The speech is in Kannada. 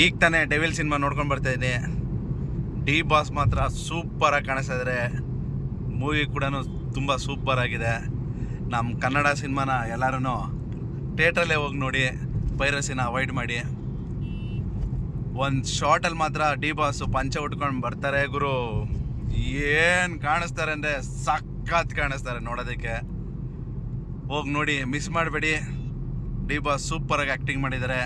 ಈಗ ತಾನೇ ಡೆವಿಲ್ ಸಿನಿಮಾ ನೋಡ್ಕೊಂಡು ಬರ್ತಾ ಇದ್ದೀನಿ. ಡಿ ಬಾಸ್ ಮಾತ್ರ ಸೂಪರಾಗಿ ಕಾಣಿಸ್ತಾ ಇದ್ದಾರೆ. ಮೂವಿ ಕೂಡ ತುಂಬ ಸೂಪರ್ ಆಗಿದೆ. ನಮ್ಮ ಕನ್ನಡ ಸಿನಿಮಾನ ಎಲ್ಲರೂ ಥಿಯೇಟ್ರಲ್ಲೇ ಹೋಗಿ ನೋಡಿ, ಪೈರಸಿನ ಅವಾಯ್ಡ್ ಮಾಡಿ. ಒಂದು ಶಾರ್ಟಲ್ಲಿ ಮಾತ್ರ ಡಿ ಬಾಸು ಪಂಚೆ ಉಟ್ಕೊಂಡು ಬರ್ತಾರೆ ಗುರು. ಏನು ಕಾಣಿಸ್ತಾರೆ ಅಂದರೆ ಸಖತ್ ಕಾಣಿಸ್ತಾರೆ ನೋಡೋದಕ್ಕೆ. ಹೋಗಿ ನೋಡಿ, ಮಿಸ್ ಮಾಡಬೇಡಿ. ಡಿ ಬಾಸ್ ಸೂಪರಾಗಿ ಆ್ಯಕ್ಟಿಂಗ್ ಮಾಡಿದ್ದಾರೆ.